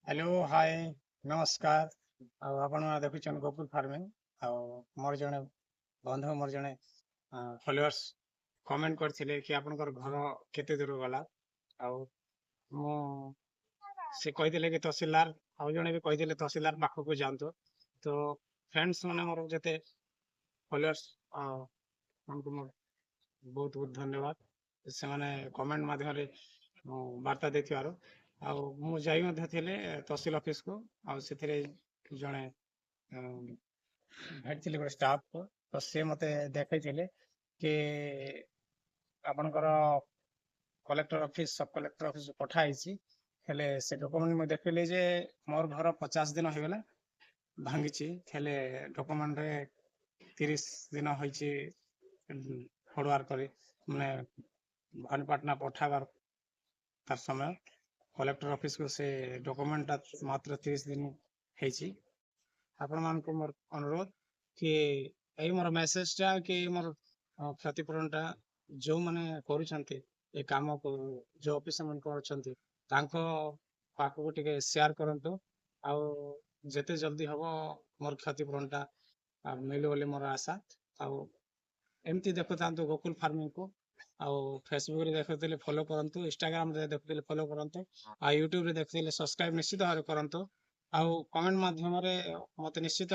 Hello hi नमस्कार आपण देखुछन Gokul farming मोर जने बंधु मोर जने फॉलोअर्स कमेंट करथिले कि आपनकर घर केते दूर गला आउ मो से कहिदेले कि तहसीलदार आउ जने भी कहिदेले तहसीलदार पाखो को जानतो तो फ्रेंड्स माने मोर जते फॉलोअर्स हमको मोर बहुत बहुत धन्यवाद से माने कमेंट माध्यम रे वार्ता देथिवारो ଆଉ ମୁଁ ଯାଇ ମଧ୍ୟ ଥିଲେ ତହସିଲ ଅଫିସକୁ ଆଉ ସେଥିରେ ଜଣେ ଭେଟିଥିଲି ଗୋଟେ ଷ୍ଟାଫ ତ ସେ ମତେ ଦେଖେଇଥିଲେ କି ଆପଣଙ୍କର collector office sub collector office ପଠା ହେଇଛି ହେଲେ ସେ ଡକୁମେଣ୍ଟ ମୁଁ ଦେଖିଲି ଯେ ମୋର ଘର 50 ଦିନ ହେଇଗଲା ଭାଙ୍ଗିଛି ହେଲେ ଡକୁମେଣ୍ଟରେ 30 ଦିନ ହେଇଛି ଫରୱାର୍ଡ କରି ମାନେ ଭବାନୀପାଟଣା ପଠାବାର ତାର ସମୟ कलेक्टर ऑफिस को से डॉक्यूमेंट मात्र 30 दिन है आपण मान को मोर अनुरोध कि ए मोर मेसेज टा कि मोर क्षतिपूरण टा जो माने करूछंती ए काम को जो ऑफिस मन करूछंती तांको पाको को टिके शेयर करंतु आ जेते जल्दी हबो मोर क्षतिपूरण टा मिले बोली मोर आशा आ एमती देखो तांतो गोकुल फार्मिंग को ଆଉ ଫେସବୁକ୍ ରେ ଦେଖୁଥିଲେ ଫଲୋ କରନ୍ତୁ, ଇନଷ୍ଟାଗ୍ରାମ ରେ ଦେଖୁଥିଲେ ଫଲୋ କରନ୍ତୁ, ଆଉ ୟୁଟ୍ୟୁବ ରେ ଦେଖୁଥିଲେ ସବସ୍କ୍ରାଇବ ନିଶ୍ଚିତ ଭାବରେ କରନ୍ତୁ। ଆଉ କମେଣ୍ଟ ମାଧ୍ୟମରେ ମତେ ନିଶ୍ଚିତ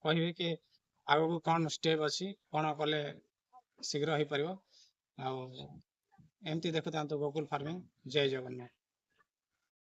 କହିବେ କି ଆଗକୁ କଣ ଷ୍ଟେପ୍ ଅଛି, କଣ କଲେ ଶୀଘ୍ର ହେଇପାରିବ। ଆଉ ଏମିତି ଦେଖୁଥାନ୍ତୁ ଗୋକୁଲ ଫାର୍ମିଂ। ଜୟ ଜଗନ୍ନାଥ।